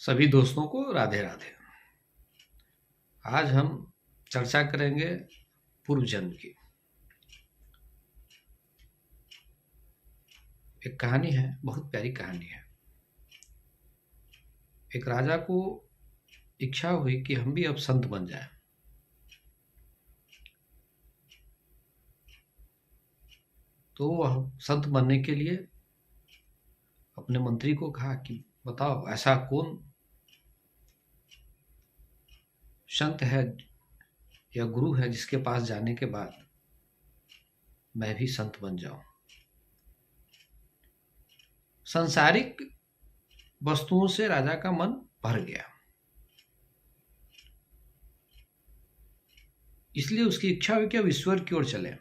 सभी दोस्तों को राधे राधे। आज हम चर्चा करेंगे पूर्व जन्म की। एक कहानी है, बहुत प्यारी कहानी है। एक राजा को इच्छा हुई कि हम भी अब संत बन जाएं। तो वह संत बनने के लिए अपने मंत्री को कहा कि बताओ ऐसा कौन संत है या गुरु है जिसके पास जाने के बाद मैं भी संत बन जाऊं। सांसारिक वस्तुओं से राजा का मन भर गया, इसलिए उसकी इच्छा हुई कि अब ईश्वर की ओर चले,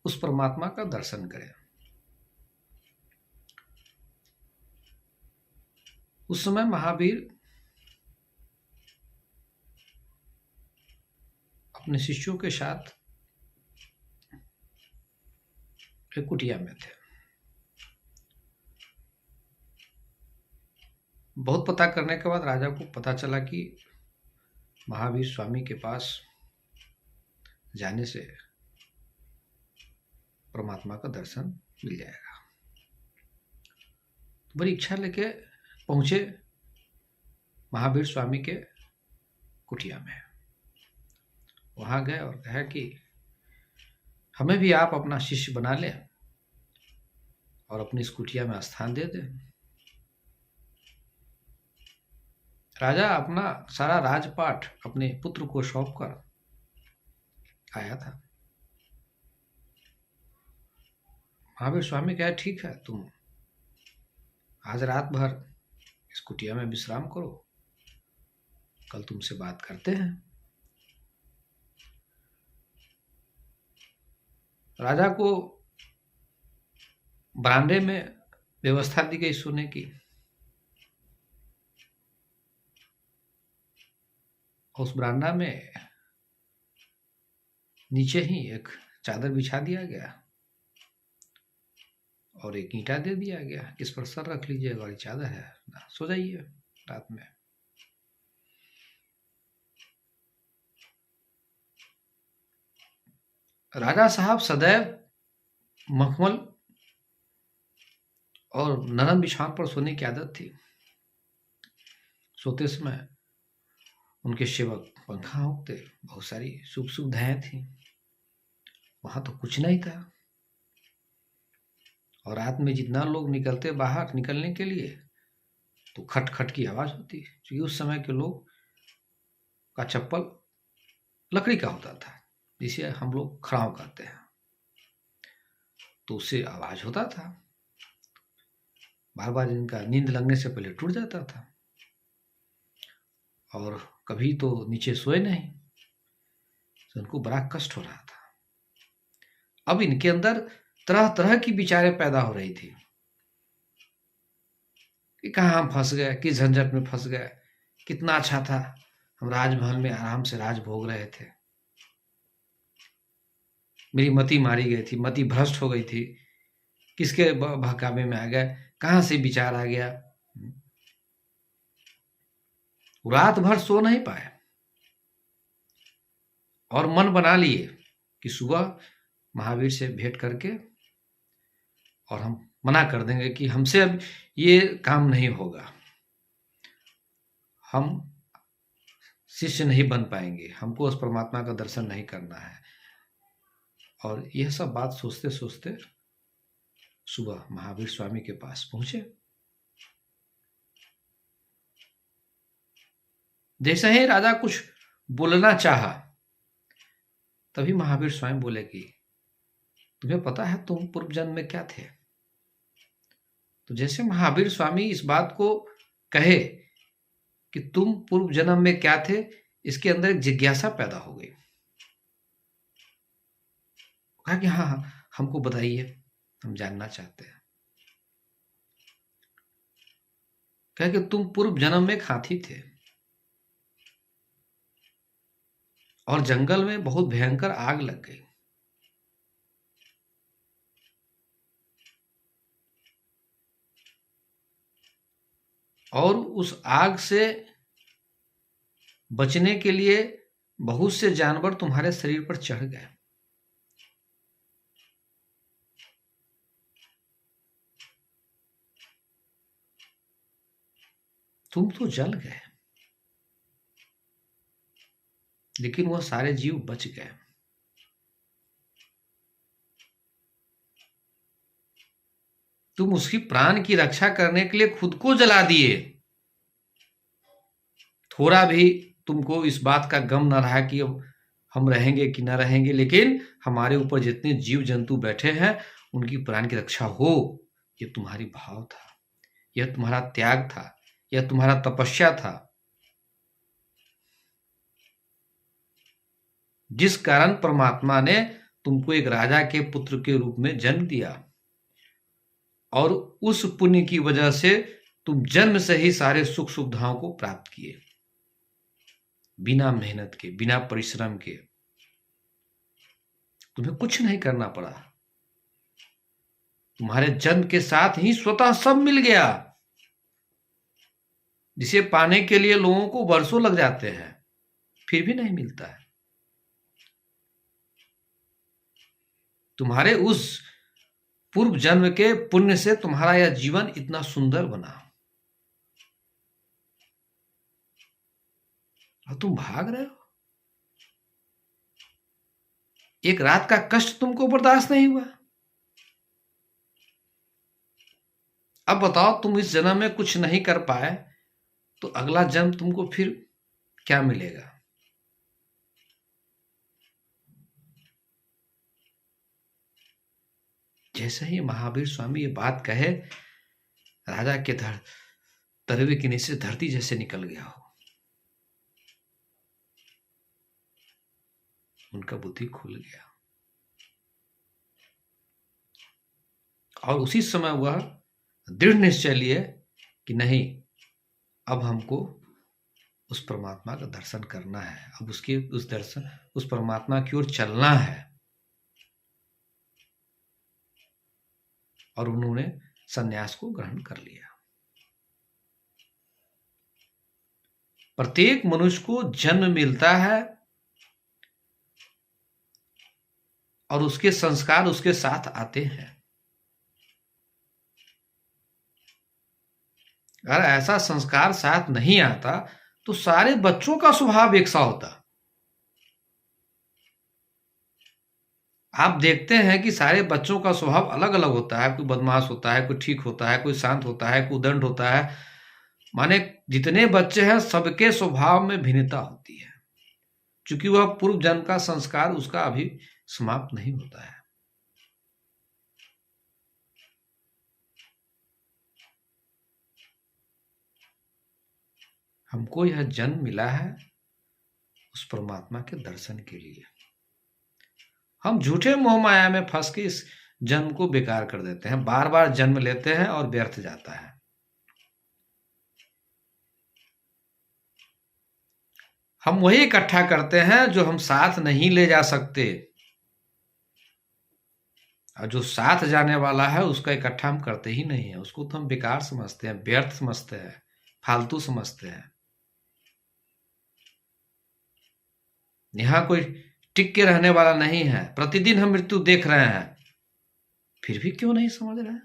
उस परमात्मा का दर्शन करें। उस समय महावीर अपने शिष्यों के साथ एक कुटिया में थे। बहुत पता करने के बाद राजा को पता चला कि महावीर स्वामी के पास जाने से परमात्मा का दर्शन मिल जाएगा। तो बड़ी इच्छा लेके पहुंचे महावीर स्वामी के कुटिया में। वहां गए और कहा कि हमें भी आप अपना शिष्य बना लें और अपनी इस कुटिया में स्थान दे दें। राजा अपना सारा राजपाट अपने पुत्र को सौंप कर आया था। महावीर स्वामी कहा ठीक है, तुम आज रात भर इस कुटिया में विश्राम करो, कल तुमसे बात करते हैं। राजा को बरामदे में व्यवस्था दी गई सोने की। उस बरामदा में नीचे ही एक चादर बिछा दिया गया और एक ईंटा दे दिया गया, किस पर सर रख लीजिएगा और चादर है, सो जाइए रात में। राजा साहब सदैव मखमल और नरम बिछावन पर सोने की आदत थी। सोते समय उनके सेवक पंखा होते, बहुत सारी सुख सुविधाएं थी। वहां तो कुछ नहीं था। और रात में जितना लोग निकलते बाहर निकलने के लिए तो खट खट की आवाज होती, क्योंकि उस समय के लोग का चप्पल लकड़ी का होता था, जिसे हम लोग खड़ाव कहते हैं। तो उससे आवाज होता था, बार बार इनका नींद लगने से पहले टूट जाता था। और कभी तो नीचे सोए नहीं, तो उनको बड़ा कष्ट हो रहा था। अब इनके अंदर तरह तरह की विचारें पैदा हो रही थी कि कहाँ हम फंस गए, किस झंझट में फंस गए, कितना अच्छा था, हम राजमहल में आराम से राज भोग रहे थे, मेरी मति मारी गई थी, मति भ्रष्ट हो गई थी, किसके बहकावे में आ गए, कहाँ से विचार आ गया। रात भर सो नहीं पाए और मन बना लिए कि सुबह महावीर से भेंट करके और हम मना कर देंगे कि हमसे अब ये काम नहीं होगा, हम शिष्य नहीं बन पाएंगे, हमको उस परमात्मा का दर्शन नहीं करना है। और यह सब बात सोचते सोचते सुबह महावीर स्वामी के पास पहुंचे। जैसे ही राजा कुछ बोलना चाहा, तभी महावीर स्वामी बोले कि तुम्हें पता है तुम पूर्व जन्म में क्या थे। तो जैसे महावीर स्वामी इस बात को कहे कि तुम पूर्व जन्म में क्या थे, इसके अंदर एक जिज्ञासा पैदा हो गई। कहा कि हाँ हमको बताइए, हम जानना चाहते हैं। कहा कि तुम पूर्व जन्म में एक हाथी थे और जंगल में बहुत भयंकर आग लग गई। और उस आग से बचने के लिए बहुत से जानवर तुम्हारे शरीर पर चढ़ गए। तुम तो जल गए, लेकिन वह सारे जीव बच गए। तुम उसकी प्राण की रक्षा करने के लिए खुद को जला दिए। थोड़ा भी तुमको इस बात का गम न रहा कि अब हम रहेंगे कि न रहेंगे, लेकिन हमारे ऊपर जितने जीव जंतु बैठे हैं उनकी प्राण की रक्षा हो, यह तुम्हारी भाव था, यह तुम्हारा त्याग था, यह तुम्हारा तपस्या था, जिस कारण परमात्मा ने तुमको एक राजा के पुत्र के रूप में जन्म दिया। और उस पुण्य की वजह से तुम जन्म से ही सारे सुख सुविधाओं को प्राप्त किए, बिना मेहनत के, बिना परिश्रम के। तुम्हें कुछ नहीं करना पड़ा, तुम्हारे जन्म के साथ ही स्वतः सब मिल गया, जिसे पाने के लिए लोगों को वर्षों लग जाते हैं, फिर भी नहीं मिलता है। तुम्हारे उस पूर्व जन्म के पुण्य से तुम्हारा यह जीवन इतना सुंदर बना, और तुम भाग रहे हो। एक रात का कष्ट तुमको बर्दाश्त नहीं हुआ। अब बताओ, तुम इस जन्म में कुछ नहीं कर पाए तो अगला जन्म तुमको फिर क्या मिलेगा? जैसे ही महावीर स्वामी ये बात कहे, राजा के तलवे के नीचे धरती जैसे निकल गया हो। उनका बुद्धि खुल गया, और उसी समय वह दृढ़ निश्चय लिए कि नहीं, अब हमको उस परमात्मा का दर्शन करना है, अब उस परमात्मा की ओर चलना है। और उन्होंने संन्यास को ग्रहण कर लिया। प्रत्येक मनुष्य को जन्म मिलता है और उसके संस्कार उसके साथ आते हैं। अगर ऐसा संस्कार साथ नहीं आता तो सारे बच्चों का स्वभाव एक सा होता। आप देखते हैं कि सारे बच्चों का स्वभाव अलग अलग होता है, कोई बदमाश होता है, कोई ठीक होता है, कोई शांत होता है, कोई उदंड होता है। माने जितने बच्चे हैं सबके स्वभाव में भिन्नता होती है, क्योंकि वह पूर्व जन्म का संस्कार उसका अभी समाप्त नहीं होता है। हमको यह जन्म मिला है उस परमात्मा के दर्शन के लिए। हम झूठे मोह माया में फंस के इस जन्म को बेकार कर देते हैं, बार बार जन्म लेते हैं और व्यर्थ जाता है। हम वही इकट्ठा करते हैं जो हम साथ नहीं ले जा सकते, और जो साथ जाने वाला है उसका इकट्ठा हम करते ही नहीं है। उसको तो हम बेकार समझते हैं, व्यर्थ समझते हैं, फालतू समझते हैं। यहां कोई टिक के रहने वाला नहीं है, प्रतिदिन हम मृत्यु देख रहे हैं, फिर भी क्यों नहीं समझ रहे हैं?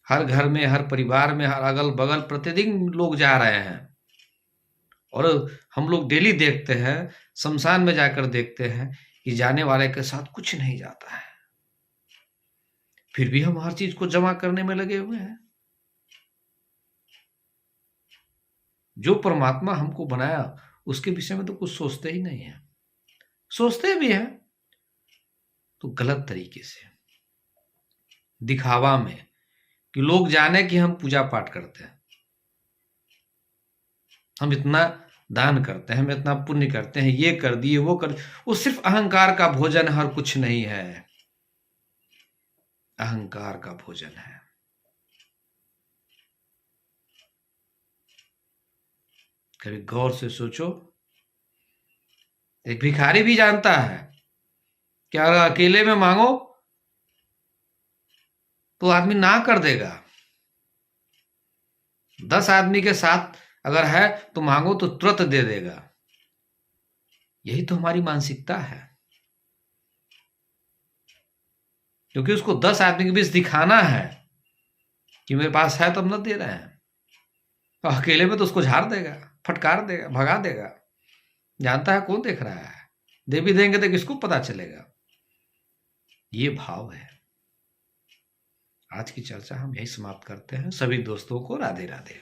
हर घर में, हर परिवार में, हर अगल बगल प्रतिदिन लोग जा रहे हैं, और हम लोग डेली देखते हैं, शमशान में जाकर देखते हैं कि जाने वाले के साथ कुछ नहीं जाता है, फिर भी हम हर चीज को जमा करने में लगे हुए हैं। जो परमात्मा हमको बनाया उसके विषय में तो कुछ सोचते ही नहीं है। सोचते भी हैं तो गलत तरीके से, दिखावा में, कि लोग जाने कि हम पूजा पाठ करते हैं, हम इतना दान करते हैं, हम इतना पुण्य करते हैं, ये कर दिए वो कर। वो सिर्फ अहंकार का भोजन है और कुछ नहीं है। अहंकार का भोजन है। कभी गौर से सोचो, एक भिखारी भी जानता है कि अगर अकेले में मांगो तो आदमी ना कर देगा, 10 आदमी के साथ अगर है तो मांगो तो तुरंत दे देगा। यही तो हमारी मानसिकता है, क्योंकि उसको 10 आदमी के बीच दिखाना है कि मेरे पास है तब न दे रहे हैं। तो अकेले में तो उसको झाड़ देगा, फटकार देगा, भगा देगा। जानता है कौन देख रहा है, दे भी देंगे तो किसको पता चलेगा। ये भाव है। आज की चर्चा हम यही समाप्त करते हैं। सभी दोस्तों को राधे राधे।